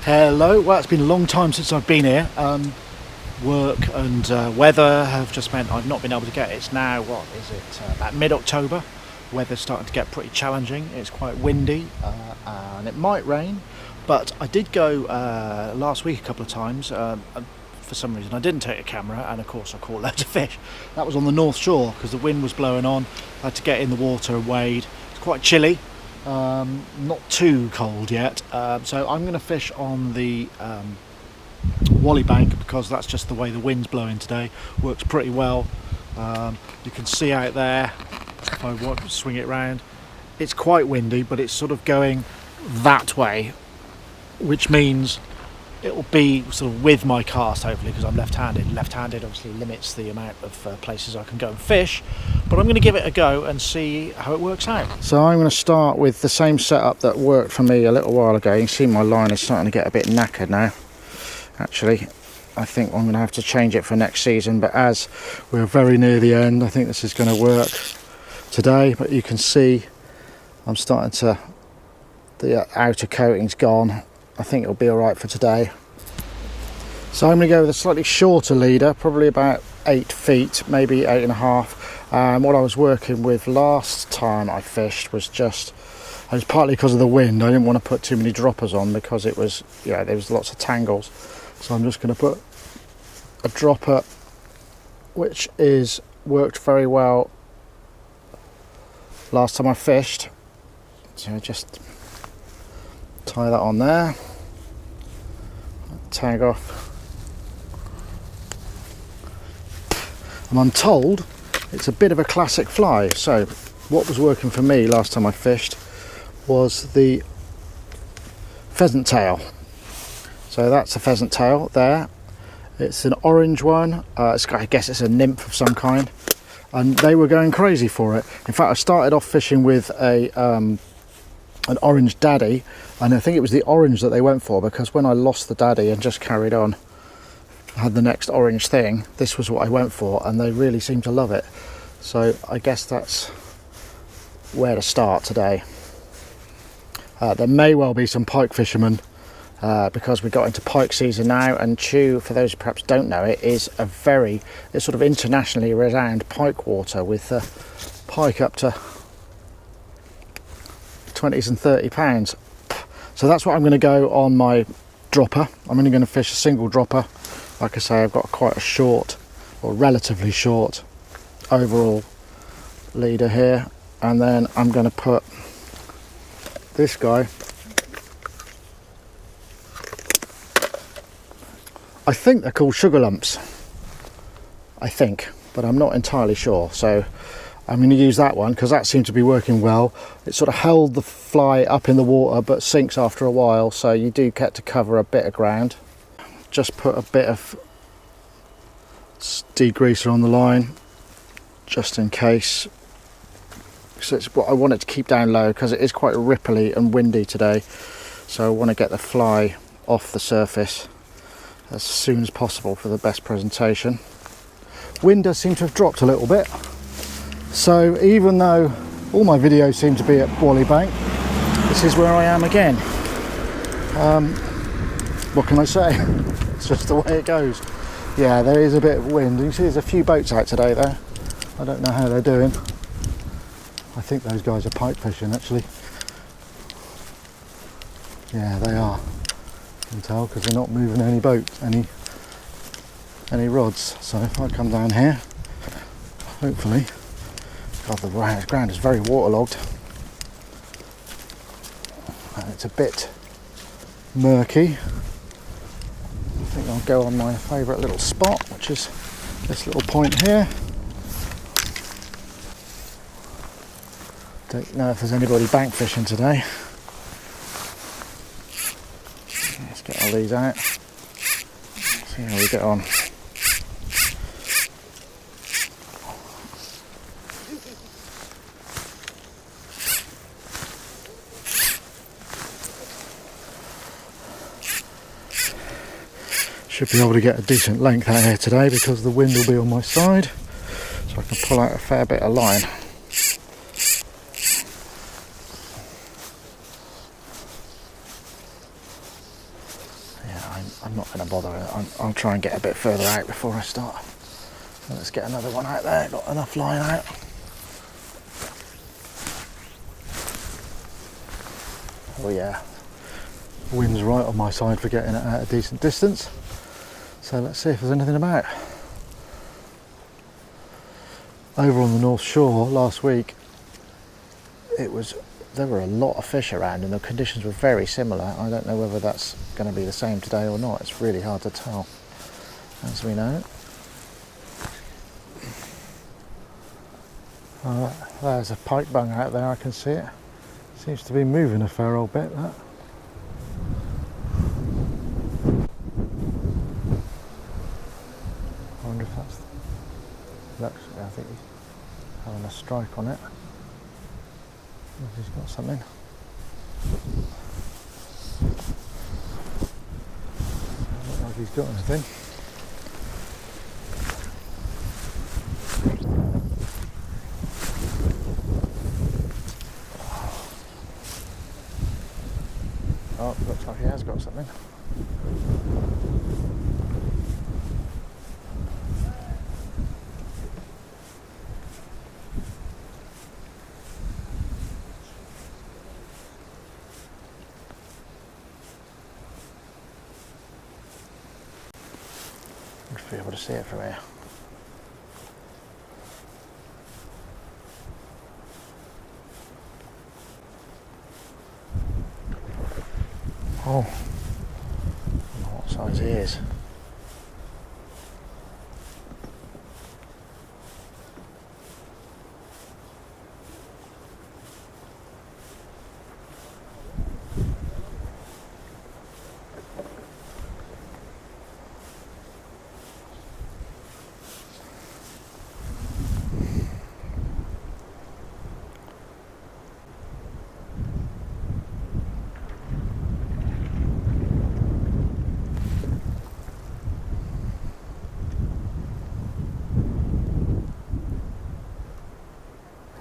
Hello, well it's been a long time since I've been here. Work and weather have just meant I've not been able to get it. It's now, what is it, about mid-October. Weather's starting to get pretty challenging. It's quite windy and it might rain, but I did go last week a couple of times. For some reason I didn't take a camera, and of course I caught loads of fish. That was on the North Shore because the wind was blowing on. I had to get in the water and wade. It's quite chilly. Not too cold yet, so I'm going to fish on the Wally bank because that's just the way the wind's blowing today. Works pretty well. You can see out there, if I want to swing it round, it's quite windy, but it's sort of going that way, which means it'll be sort of with my cast hopefully, because I'm left-handed. Left-handed obviously limits the amount of places I can go and fish, but I'm going to give it a go and see how it works out. So I'm going to start with the same setup that worked for me a little while ago. You can see my line is starting to get a bit knackered now. Actually, I think I'm going to have to change it for next season, but as we're very near the end, I think this is going to work today. But you can see I'm starting to, the outer coating's gone. I think it'll be alright for today. So I'm going to go with a slightly shorter leader, probably about 8 feet, maybe 8.5. What I was working with last time I fished was just, it was partly because of the wind. I didn't want to put too many droppers on because it was, there was lots of tangles. So I'm just going to put a dropper which is worked very well last time I fished. So just tie that on there. Tag off. And I'm told it's a bit of a classic fly. So what was working for me last time I fished was the pheasant tail. So that's a pheasant tail there. It's an orange one. I guess it's a nymph of some kind. And they were going crazy for it. In fact, I started off fishing with an orange daddy, and I think it was the orange that they went for, because when I lost the daddy and just carried on, I had the next orange thing, this was what I went for, and they really seemed to love it. So I guess that's where to start today. There may well be some pike fishermen because we got into pike season now, and Chew, for those who perhaps don't know it, is it's sort of internationally renowned pike water with pike up to 20s and 30 pounds. So that's what I'm going to go on my dropper. I'm only going to fish a single dropper. Like I say, I've got quite a short, or relatively short, overall leader here, and then I'm going to put this guy. I think they're called sugar lumps, I think, but I'm not entirely sure. So I'm going to use that one because that seemed to be working well. It sort of held the fly up in the water but sinks after a while, so you do get to cover a bit of ground. Just put a bit of degreaser on the line just in case. So it's what I want it to keep down low because it is quite ripply and windy today, so I want to get the fly off the surface as soon as possible for the best presentation. Wind does seem to have dropped a little bit, so even though all my videos seem to be at Wally Bank, this is where I am again. What can I say? It's just the way it goes. Yeah, there is a bit of wind. You can see there's a few boats out today there. I don't know how they're doing. I think those guys are pike fishing actually. Yeah, they are. You can tell because they're not moving any boats, any rods. So if I come down here, hopefully, God, the ground is very waterlogged and it's a bit murky. I think I'll go on my favourite little spot, which is this little point here. Don't know if there's anybody bank fishing today. Let's get all these out. See how we get on. Should be able to get a decent length out here today because the wind will be on my side, so I can pull out a fair bit of line. I'm not going to bother. I'll try and get a bit further out before I start. So let's get another one out there. Got enough line out. Oh yeah, wind's right on my side for getting it at a decent distance. So let's see if there's anything about. Over on the North Shore last week, there were a lot of fish around and the conditions were very similar. I don't know whether that's going to be the same today or not. It's really hard to tell, as we know. There's a pike bung out there, I can see it. Seems to be moving a fair old bit, that. I wonder if that's... Looks, I think he's having a strike on it. If he's got something. Doesn't look like he's got anything. Oh, looks like he has got something. Be able to see it from here. Oh, I don't know what size he is.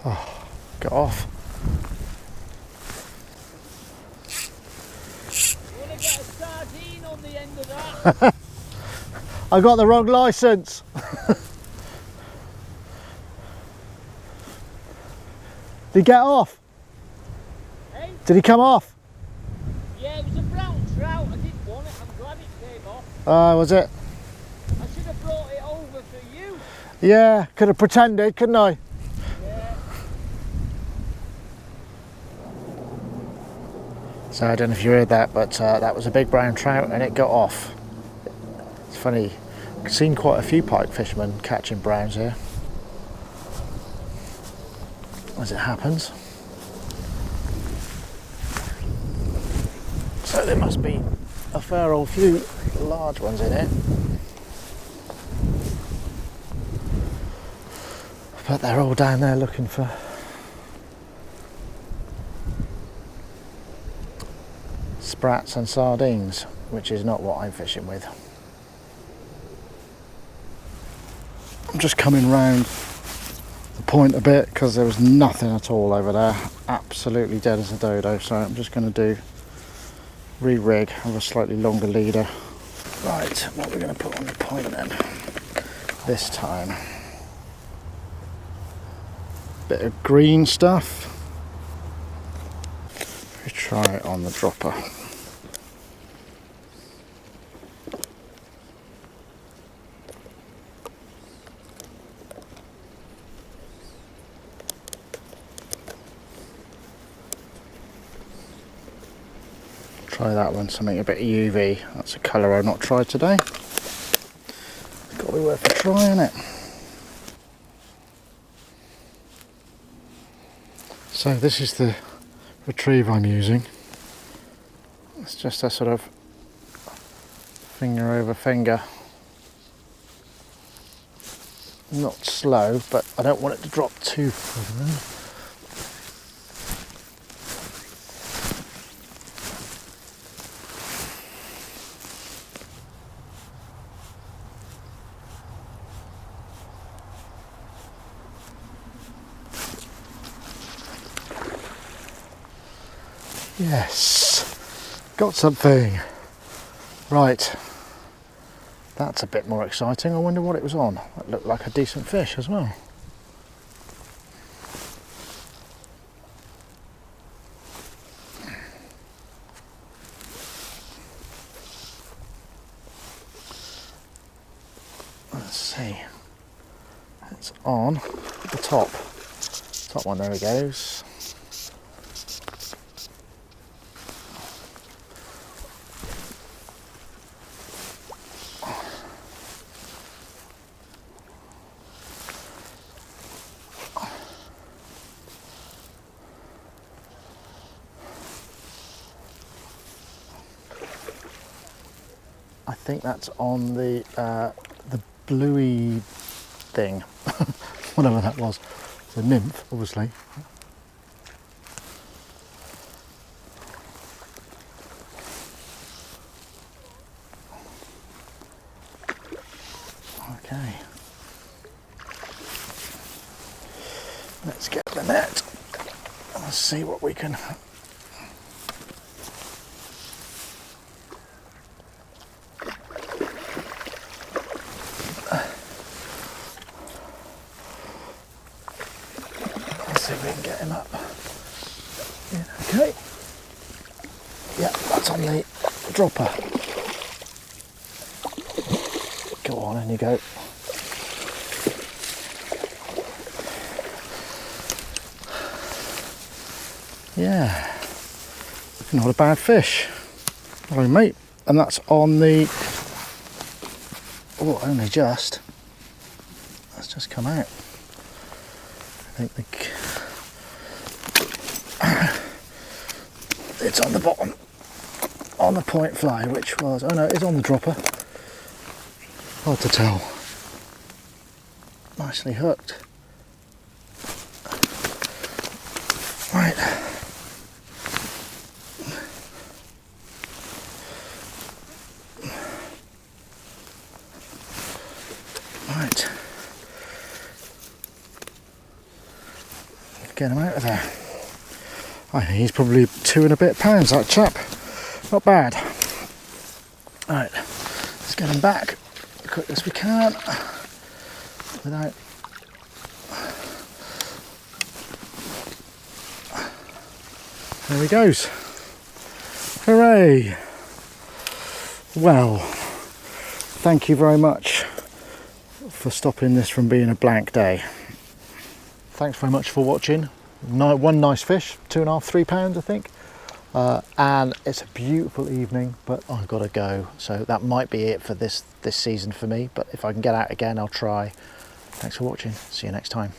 Oh, get off. You want to get a sardine on the end of that? I got the wrong licence. Did he get off? Hey? Did he come off? Yeah, it was a brown trout. I didn't want it. I'm glad it came off. Was it? I should have brought it over for you. Yeah, could have pretended, couldn't I? Yeah. So I don't know if you heard that, but that was a big brown trout and it got off. It's funny, I've seen quite a few pike fishermen catching browns here, as it happens. So there must be a fair old few large ones in here. But they're all down there looking for sprats and sardines, which is not what I'm fishing with. I'm just coming round the point a bit because there was nothing at all over there, absolutely dead as a dodo, so I'm just going to do re-rig with a slightly longer leader. Right, what we're going to put on the point then this time, bit of green stuff. We try it on the dropper. Try that one, something a bit UV. That's a colour I've not tried today. It's got to be worth a try, isn't it? So this is the retrieve I'm using. It's just a sort of finger over finger. Not slow, but I don't want it to drop too far. Yes, got something. Right, that's a bit more exciting. I wonder what it was on. That looked like a decent fish as well. Let's see. It's on the top one. There he goes. I think that's on the bluey thing, whatever that was. It's a nymph, obviously. Okay. Let's get the net. Let's see what we can. See if we can get him up. Yeah, okay. Yeah, that's on the dropper. Go on, in you go. Yeah, not a bad fish. Hello, mate. And that's on the. Oh, only just. That's just come out. I think it's on the bottom, on the point fly, which was, oh no, it's on the dropper. Hard to tell. Nicely hooked. Right. Right. Get him out of there. I think he's probably 2 and a bit pounds, that chap. Not bad. Right, let's get him back as quick as we can without. There he goes. Hooray! Well, thank you very much for stopping this from being a blank day. Thanks very much for watching. One nice fish, 2.5, 3 pounds I think. And it's a beautiful evening, but I've got to go. So that might be it for this season for me, but if I can get out again, I'll try. Thanks for watching. See you next time.